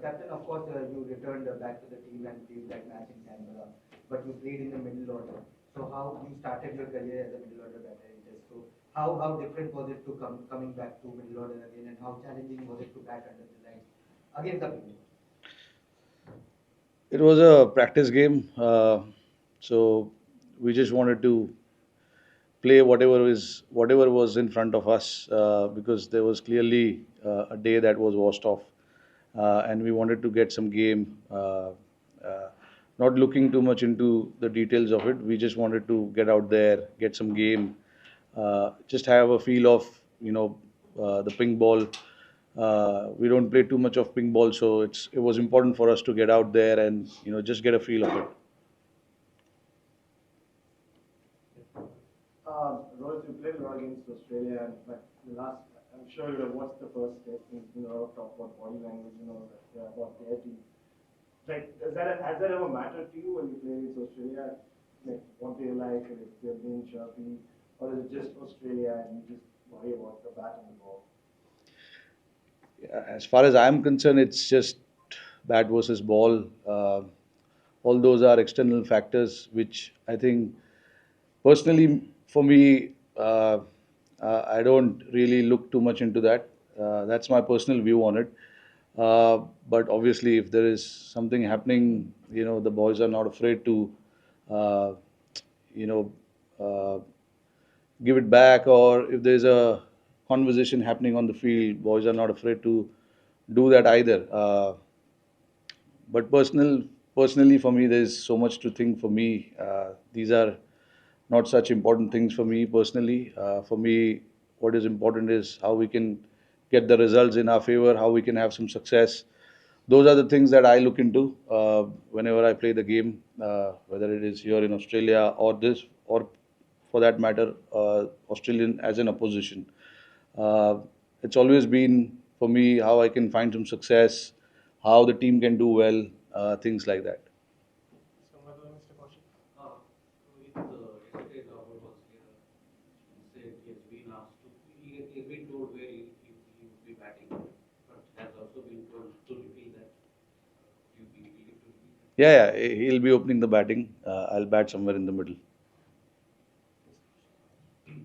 Captain, of course, you returned back to the team and played that match in Canberra, but you played in the middle order. So how you started your career as a middle order batter in Test? So how different was it to coming back to middle order again, and how challenging was it to bat under the lights against the people? It was a practice game, so we just wanted to play whatever was in front of us because there was clearly a day that was washed off, and we wanted to get some game. Not looking too much into the details of it, we just wanted to get out there, get some game, just have a feel of the ping ball. We don't play too much of ping ball, so it was important for us to get out there and just get a feel of it. Rohit, you played a lot against Australia, but the last, I'm sure you have watched the first test and talk about body language, about their team. Like, has that ever mattered to you when you play against Australia? Like, what they like, and if they're being chirpy, or is it just Australia and you just worry about the bat and the ball? As far as I'm concerned, it's just bat versus ball. All those are external factors, which I think personally for me, I don't really look too much into that. That's my personal view on it. But obviously, if there is something happening, the boys are not afraid to, uh, you know, uh, give it back, or if there's a conversation happening on the field, boys are not afraid to do that either. But personally, for me, there's so much to think. For me, these are not such important things for me personally. For me, what is important is how we can get the results in our favor, how we can have some success. Those are the things that I look into whenever I play the game, whether it is here in Australia or for that matter, Australian as an opposition. Uh, it's always been for me how I can find some success, how the team can do well, things like that. Some other Mr. Kaushik? Yesterday the Oval was here. He said he has been asked to, he has been told where he would be batting, but has also been told to repeat that. Do you believe to repeat that? Yeah, he'll be opening the batting. I'll bat somewhere in the middle.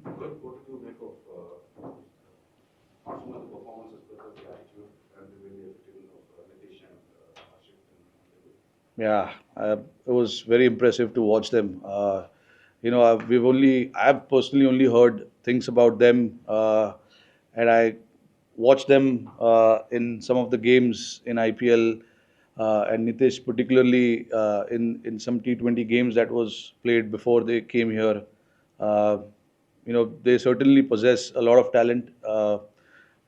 What do you make of not so much the performances, but the attitude and the way they have taken of Nitish and Harshit and Yeah, it was very impressive to watch them. I've personally only heard things about them, and I watched them in some of the games in IPL, and Nitish particularly in some T20 games that was played before they came here. Uh, they certainly possess a lot of talent,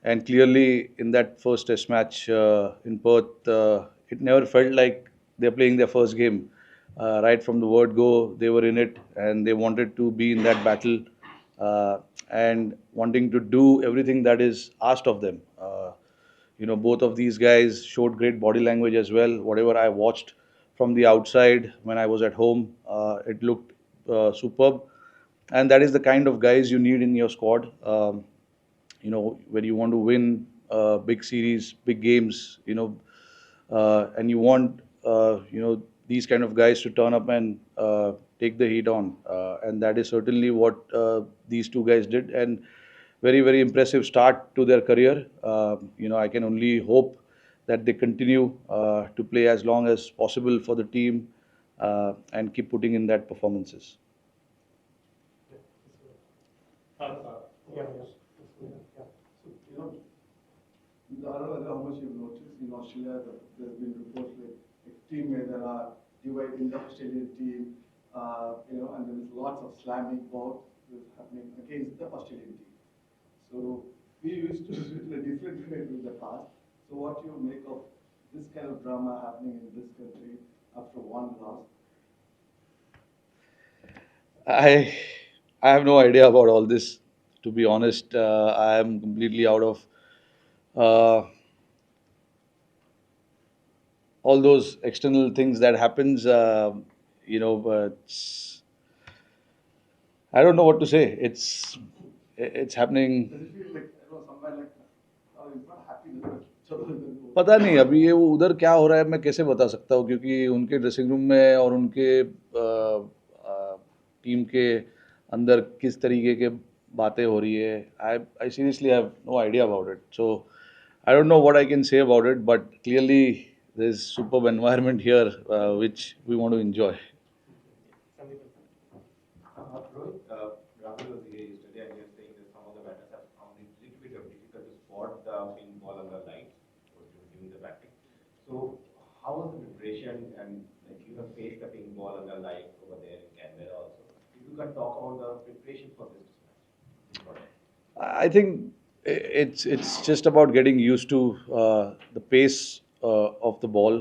and clearly in that first Test match in Perth, it never felt like they're playing their first game. Right from the word go, they were in it and they wanted to be in that battle and wanting to do everything that is asked of them. Both of these guys showed great body language as well. Whatever I watched from the outside when I was at home, it looked superb. And that is the kind of guys you need in your squad. When you want to win big series, big games, and you want these kind of guys to turn up and take the heat on, and that is certainly what these two guys did, and very very impressive start to their career. I can only hope that they continue to play as long as possible for the team and keep putting in that performances. Yeah, yes. Yeah. so, I don't know how much you've noticed in Australia that there's been reports like team where there are divided in the Australian team, and there is lots of slamming bout happening against the Australian team. So we used to do it in a different way in the past. So what do you make of this kind of drama happening in this country after one loss? I I have no idea about all this. To be honest, I am completely out of uh, all those external things that happens. But I don't know what to say. It's Does happening. it feel like somewhere like he's not happy with it? पता नहीं अभी ये वो उधर क्या हो रहा है मैं कैसे बता सकता हूँ क्योंकि उनके ड्रेसिंग रूम में और उनके टीम के अंदर किस तरीके के बातें हो रही है I seriously have no idea about it so I don't know what I can say about it but clearly there is superb environment here which we want to enjoy Rohit, Rahul was here yesterday and he was saying that some of the batters have found it a little bit of difficult to spot the pin ball on the lights during the batting. So, how was the preparation and like you have faced the pin ball on the lights over there in Canberra also? If you can talk about the preparation for this match. I think it's just about getting used to the pace of the ball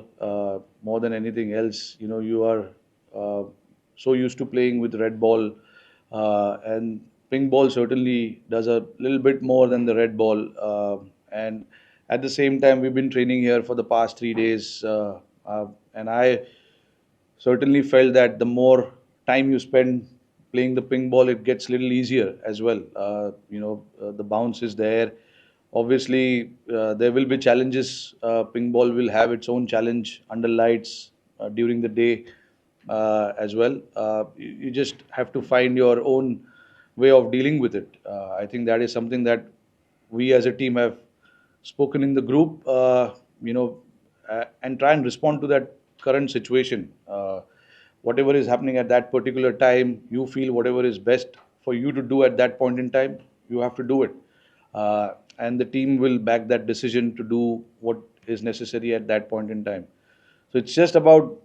more than anything else. You know, you are so used to playing with red ball, and pink ball certainly does a little bit more than the red ball. And at the same time, we've been training here for the past 3 days, and I certainly felt that the more time you spend playing the ping ball, it gets a little easier as well. The bounce is there. Obviously, there will be challenges. Ping ball will have its own challenge under lights during the day as well. You just have to find your own way of dealing with it. I think that is something that we as a team have spoken in the group, and try and respond to that current situation. Whatever is happening at that particular time, you feel whatever is best for you to do at that point in time, you have to do it. And the team will back that decision to do what is necessary at that point in time. So it's just about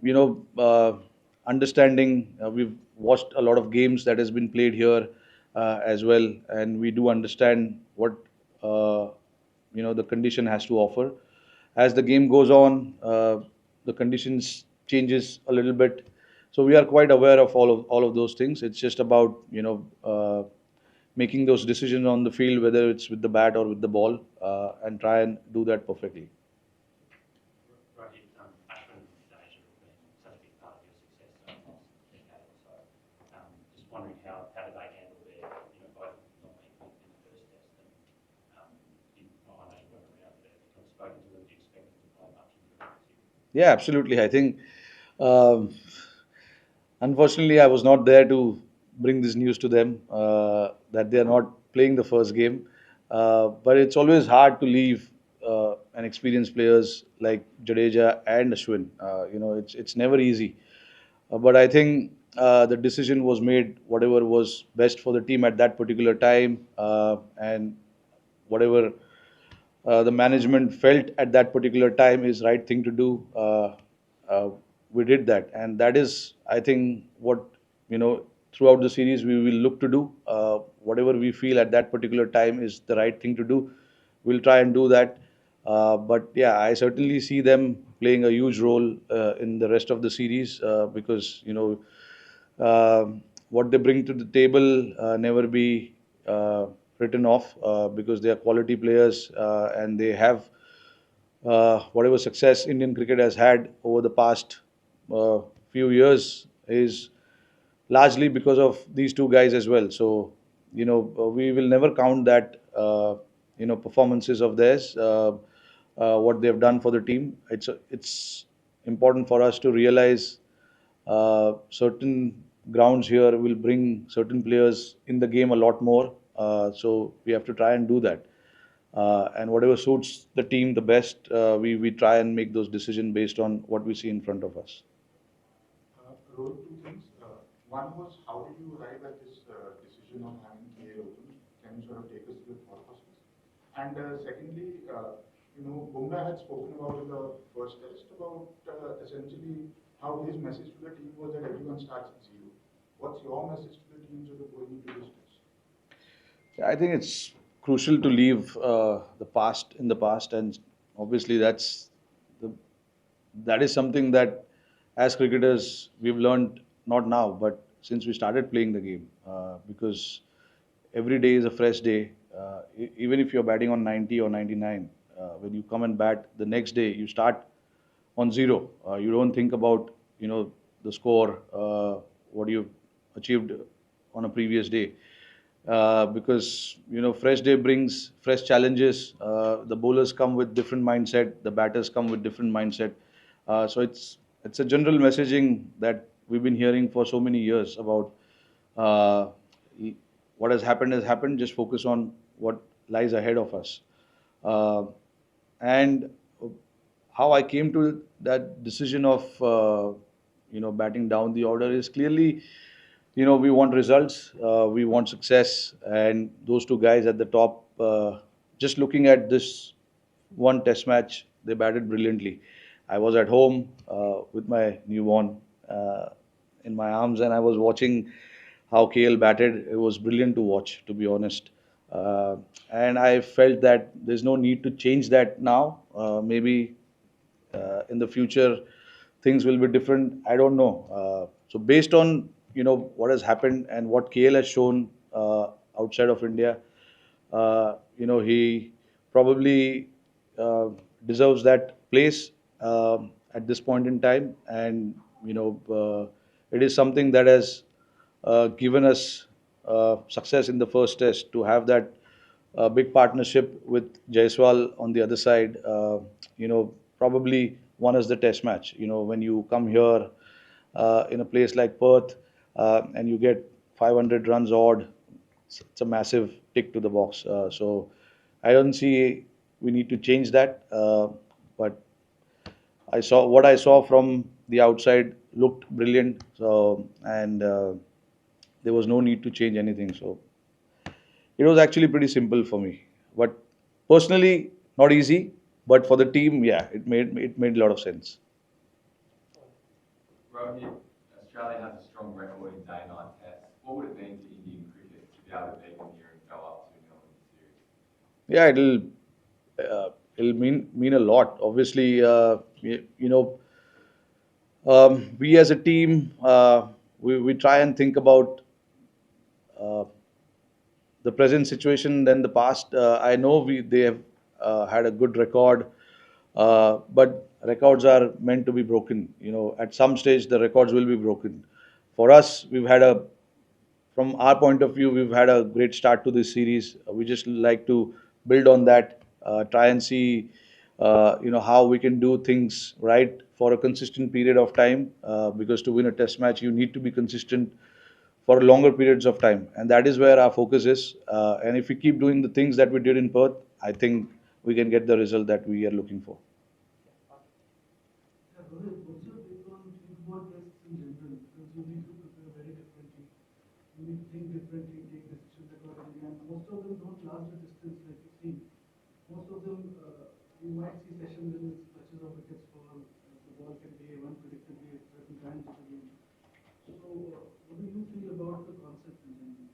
understanding. We've watched a lot of games that has been played here as well, and we do understand what the condition has to offer. As the game goes on, the conditions changes a little bit. So we are quite aware of all of those things. It's just about making those decisions on the field, whether it's with the bat or with the ball, and try and do that perfectly. Rohit, Ashwin Asia has been such a big part of your success over the last decade or so. Just wondering how did they handle their, both not making it in the first test and I know you weren't around there, but I've spoken to them, do you expect them to play much in the series? Yeah, absolutely. I think, unfortunately, I was not there to bring this news to them that they are not playing the first game. But it's always hard to leave an experienced players like Jadeja and Ashwin. It's never easy. But I think the decision was made, whatever was best for the team at that particular time, and whatever the management felt at that particular time is right thing to do. Uh, we did that, and that is, I think, what throughout the series we will look to do. Whatever we feel at that particular time is the right thing to do, we'll try and do that. But yeah, I certainly see them playing a huge role in the rest of the series because what they bring to the table never be written off because they are quality players and they have whatever success Indian cricket has had over the past few years is largely because of these two guys as well. So, we will never count that, performances of theirs, what they've done for the team. It's important for us to realize certain grounds here will bring certain players in the game a lot more. So we have to try and do that. And whatever suits the team the best, we try and make those decisions based on what we see in front of us. Rohit, two things. One was, how did you arrive at this decision on having KA open? Can you sort of take us through the thought process? And secondly, Bumrah had spoken about in the first test about essentially how his message to the team was that everyone starts at zero. What's your message to the team sort of going into this test? I think it's crucial to leave the past in the past, and obviously the, that is something that, as cricketers, we've learned not now, but since we started playing the game, because every day is a fresh day. Even if you're batting on 90 or 99, when you come and bat the next day, you start on zero. You don't think about the score, what you've achieved on a previous day. because fresh day brings fresh challenges. The bowlers come with different mindset, the batters come with different mindset. So it's a general messaging that we've been hearing for so many years about uh, what has happened has happened. Just focus on what lies ahead of us. Uh, and how I came to that decision of batting down the order is clearly, we want results, we want success, and those two guys at the top. Just looking at this one Test match, they batted brilliantly. I was at home with my newborn in my arms, and I was watching how KL batted. It was brilliant to watch, to be honest. Uh, and I felt that there's no need to change that now. Maybe in the future things will be different. I don't know. So based on what has happened and what KL has shown outside of India, he probably uh, deserves that place at this point in time. And it is something that has given us success in the first test to have that big partnership with Jaiswal on the other side. Probably won us the test match. When you come here in a place like Perth and you get 500 runs odd, it's a massive tick to the box. So I don't see we need to change that. But what I saw from the outside looked brilliant. So and there was no need to change anything. So it was actually pretty simple for me. But personally, not easy. But for the team, yeah, it made a lot of sense. Rohit, Australia has a strong record in day-night tests. What would it mean to Indian cricket to be able to beat them here and go up 2-0 in the series? Yeah, it'll mean a lot. Obviously, we as a team, we try and think about uh, the present situation than the past. I know they have had a good record, but records are meant to be broken. At some stage the records will be broken. For us, from our point of view, we've had a great start to this series. We just like to build on that, try and see, how we can do things right for a consistent period of time. Because to win a test match, you need to be consistent for longer periods of time, and that is where our focus is. And if we keep doing the things that we did in Perth, I think we can get the result that we are looking for. Yeah, Rohit, what's your take on football tests in general? Because you need to prepare very differently. You need to think differently, take decisions accordingly, and most of them don't last the distance like you've seen. Most of them, you might see sessions in which touches of wickets fall, the ball can behave unpredictably at certain times of the game. So, what do you feel about the concept in general?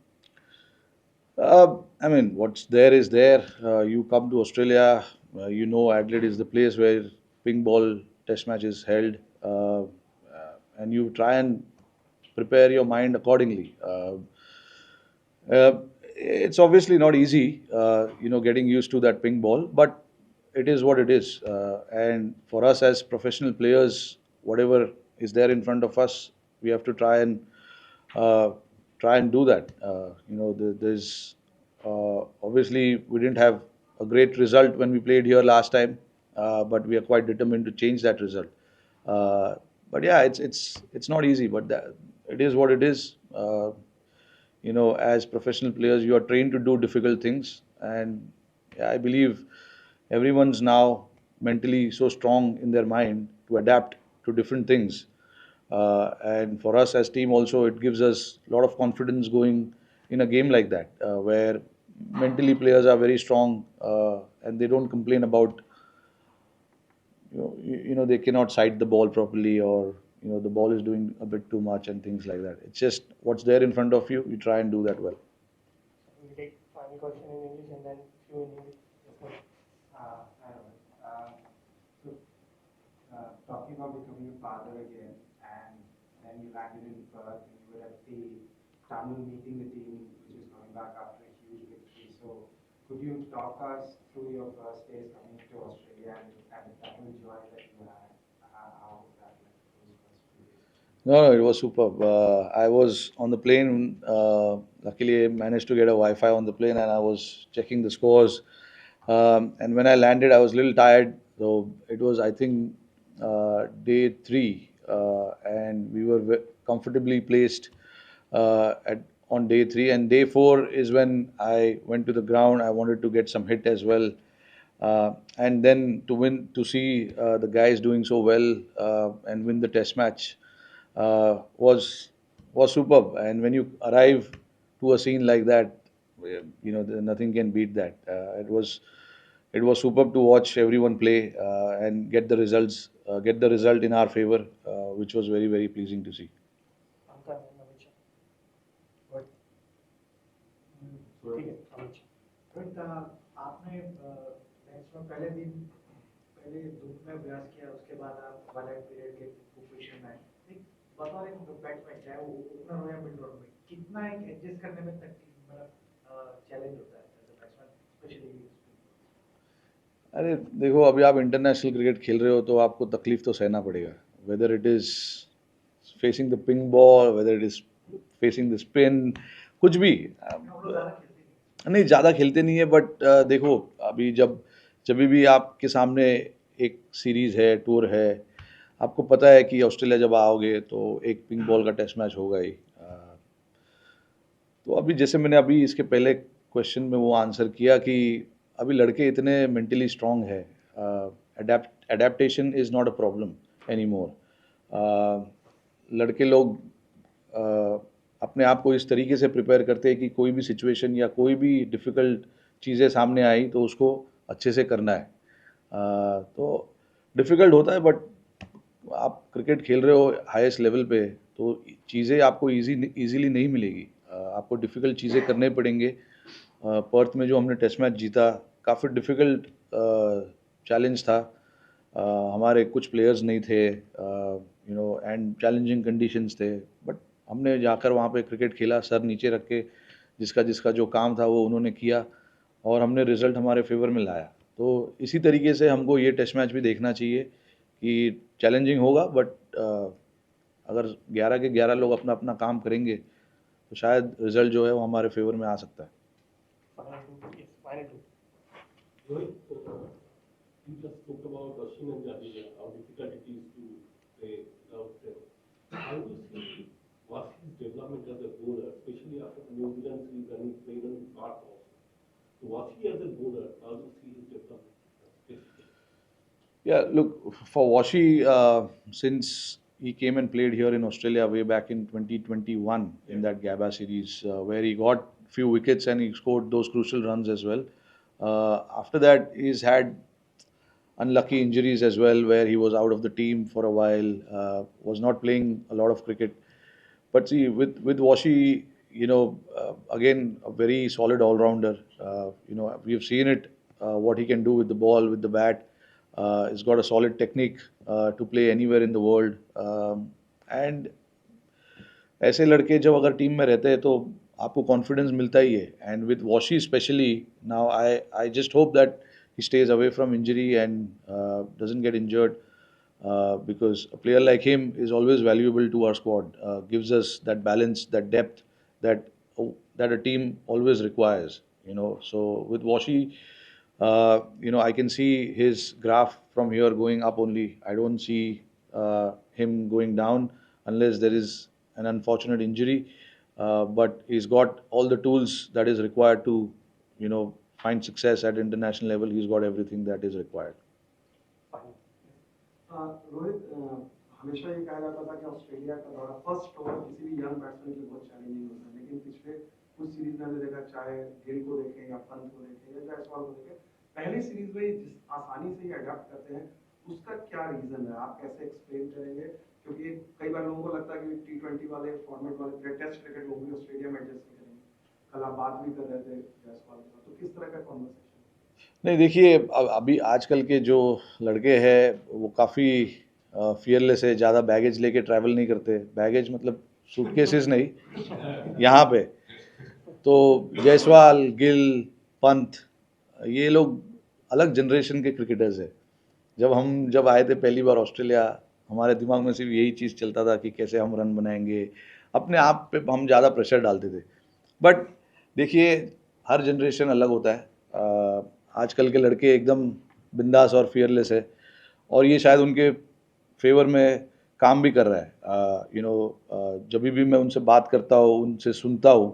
I mean, what's there is there. You come to Australia, Adelaide is the place where pink ball test match is held, and you try and prepare your mind accordingly. It's obviously not easy, getting used to that ping ball, but it is what it is. And for us as professional players, whatever is there in front of us, we have to uh, try and do that. There's obviously we didn't have a great result when we played here last time, but we are quite determined to change that result. Uh, but yeah, it's not easy, but it is what it is. As professional players, you are trained to do difficult things, and yeah, I believe everyone's now mentally so strong in their mind to adapt to different things. And for us as team also, it gives us a lot of confidence going in a game like that, where mentally players are very strong, and they don't complain about they cannot sight the ball properly, or the ball is doing a bit too much and things like that. It's just what's there in front of you, you try and do that well. We'll take final question in English and then few in Hindi. Yes, sir. I don't know. So, talking about becoming a father again, and then you landed in Perth, and you were at the tunnel meeting the team, which is coming back after a huge victory. So, could you talk us through your first days coming to Australia and the tunnel joy that you had? How was that like those first few days? No, no, it was superb. I was on the plane. Luckily, I managed to get a Wi-Fi on the plane, and I was checking the scores. And when I landed, I was a little tired. So it was, I think, day three, and we were comfortably placed at on day three. And day four is when I went to the ground. I wanted to get some hit as well. And then to see the guys doing so well and win the test match was superb. And when you arrive to a scene like that, nothing can beat that. It was superb to watch everyone play and get the result in our favor, which was very very pleasing to see. Ankar and Amit Shah. Good. ठीक है, Amit Shah. Rohit, आपने match में पहले धूप में अभ्यास किया, उसके बाद आप वाइड पीरियड के पोजीशन में आए। एक बतौर एक बैट्समैन, चाहे वो ओपनर हो या मिड ऑर्डर में, कितना एक एडजस्ट करने में तकलीफ मतलब चैलेंज होता है एज अ बैट्समैन, स्पेशली। अरे देखो, अभी आप इंटरनेशनल क्रिकेट खेल रहे हो तो आपको तकलीफ तो सहना पड़ेगा, whether it is facing the pink ball, whether it is facing the spin, कुछ भी। नहीं, ज़्यादा खेलते नहीं है, बट देखो, अभी जब जब भी आपके सामने एक सीरीज़ है, टूर है, आपको पता है कि ऑस्ट्रेलिया जब आओगे तो एक पिंक बॉल का टेस्ट मैच होगा ही। तो अभी जैसे मैंने अभी इसके पहले क्वेश्चन में वो आंसर किया कि अभी लड़के इतने मेंटली स्ट्रांग है, adaptation is not a problem any more. लड़के लोग अपने आप को इस तरीके से प्रिपेयर करते हैं कि कोई भी सिचुएशन या कोई भी डिफ़िकल्ट चीज़ें सामने आई तो उसको अच्छे से करना है। तो डिफ़िकल्ट होता है, बट आप क्रिकेट खेल रहे हो हाईएस्ट लेवल पे, तो चीज़ें आपको ईजीली नहीं मिलेगी। आपको डिफ़िकल्ट चीज़ें करने पड़ेंगे। पर्थ में जो हमने टेस्ट मैच जीता, काफ़ी डिफ़िकल्ट चैलेंज था। हमारे कुछ प्लेयर्स नहीं थे, एंड चैलेंजिंग कंडीशंस थे, बट हमने जाकर वहाँ पे क्रिकेट खेला, सर नीचे रख के, जिसका जिसका जो काम था वो उन्होंने किया, और हमने रिज़ल्ट हमारे फेवर में लाया। तो इसी तरीके से हमको ये टेस्ट मैच भी देखना चाहिए कि चैलेंजिंग होगा, बट अगर 11 के 11 लोग अपना अपना काम करेंगे तो शायद रिज़ल्ट जो है वो हमारे फेवर में आ सकता है। Rohit, you just spoke about Russian and Jadeja, how difficult it is to play without them. How do you see Wasi's development as a bowler, especially after the New Zealand series and he played on Park also? So Wasi as a bowler, how do you see his development? Yeah, look, for Washi, since he came and played here in Australia way back in 2021 in that Gabba series, where he got few wickets and he scored those crucial runs as well. After that, he's had unlucky injuries as well, where he was out of the team for a while, was not playing a lot of cricket. But see, with Washi, again, a very solid all-rounder. We've seen it, what he can do with the ball, with the bat. He's got a solid technique to play anywhere in the world. And ऐसे लड़के जब अगर team में रहते हैं तो आपको confidence मिलता ही है। And with washi specially now I just hope that he stays away from injury and doesn't get injured, because a player like him is always valuable to our squad, gives us that balance, that depth that a team always requires. So with Washi, I can see his graph from here going up only. I don't see him going down unless there is an unfortunate injury, but he's got all the tools that is required to find success at international level. He's got everything that is required. Rohit, हमेशा ये कहा जाता था कि Australia का दौरा first over किसी भी यंग बैट्समैन के लिए बहुत चैलेंजिंग होता है, लेकिन पिछले कुछ सीरीज में हमने देखा, चाहे गिल को देखें या पंत को देखें या जायसवाल को देखें, पहली सीरीज में जिस आसानी से ये अडॉप्ट करते हैं, उसका क्या रीजन है? आप कैसे एक्सप्लेन करेंगे? क्योंकि कई बार लोगों को लगता है कि T20 वाले फॉर्मेट वाले टेस्ट क्रिकेट वो भी ऑस्ट्रेलिया में एडजस्ट नहीं करेंगे। कल आप बात भी कर रहे थे जायसवाल के साथ, तो किस तरह का कॉन्वर्सेशन? नहीं, देखिए, अभी आजकल के जो लड़के हैं वो काफ़ी फियरलेस है, ज़्यादा बैगेज लेके ट्रैवल नहीं करते। बैगेज मतलब सूटकेसेस नहीं, यहाँ पे तो जायसवाल, गिल, पंत, ये लोग अलग जनरेशन के क्रिकेटर्स हैं। जब आए थे पहली बार ऑस्ट्रेलिया, हमारे दिमाग में सिर्फ यही चीज़ चलता था कि कैसे हम रन बनाएंगे, अपने आप पे हम ज़्यादा प्रेशर डालते थे। बट देखिए, हर जनरेशन अलग होता है। आजकल के लड़के एकदम बिंदास और फियरलेस है, और ये शायद उनके फेवर में काम भी कर रहा है। जब भी मैं उनसे बात करता हूँ, उनसे सुनता हूँ,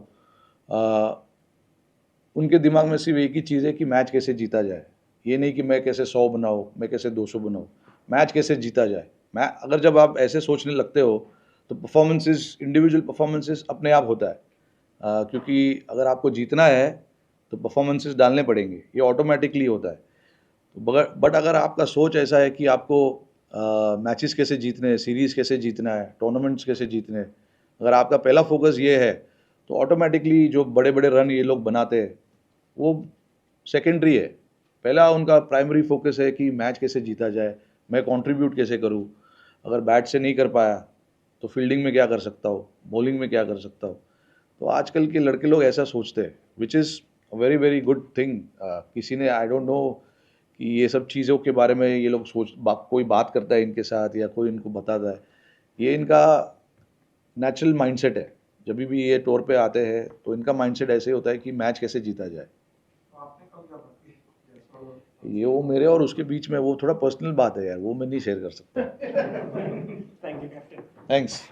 उनके दिमाग में सिर्फ एक ही चीज़ है कि मैच कैसे जीता जाए। ये नहीं कि मैं कैसे 100 बनाऊँ, मैं कैसे 200 बनाऊँ, मैच कैसे जीता जाए। मैं अगर जब आप ऐसे सोचने लगते हो तो परफॉर्मेंसेस, इंडिविजुअल परफॉर्मेंसेस अपने आप होता है। क्योंकि अगर आपको जीतना है तो परफॉर्मेंसेस डालने पड़ेंगे, ये ऑटोमेटिकली होता है। तो बट अगर आपका सोच ऐसा है कि आपको मैचेस कैसे जीतने हैं, सीरीज़ कैसे जीतना है, टूर्नामेंट्स कैसे जीतने हैं, अगर आपका पहला फोकस ये है तो ऑटोमेटिकली जो बड़े बड़े रन ये लोग बनाते हैं वो सेकेंडरी है। पहला उनका प्राइमरी फोकस है कि मैच कैसे जीता जाए, मैं कंट्रीब्यूट कैसे करूँ। अगर बैट से नहीं कर पाया तो फील्डिंग में क्या कर सकता हूँ, बॉलिंग में क्या कर सकता हूँ। तो आजकल के लड़के लोग ऐसा सोचते हैं, which is very very good thing. किसी ने, आई डोंट नो कि ये सब चीज़ों के बारे में ये लोग कोई बात करता है इनके साथ या कोई इनको बताता है। ये इनका नेचुरल माइंडसेट है। जब भी ये टूर पे आते हैं तो इनका माइंडसेट ऐसे होता है कि मैच कैसे जीता जाए। ये वो मेरे और उसके बीच में वो थोड़ा पर्सनल बात है यार, वो मैं नहीं शेयर कर सकता। Thank you captain. थैंक्स।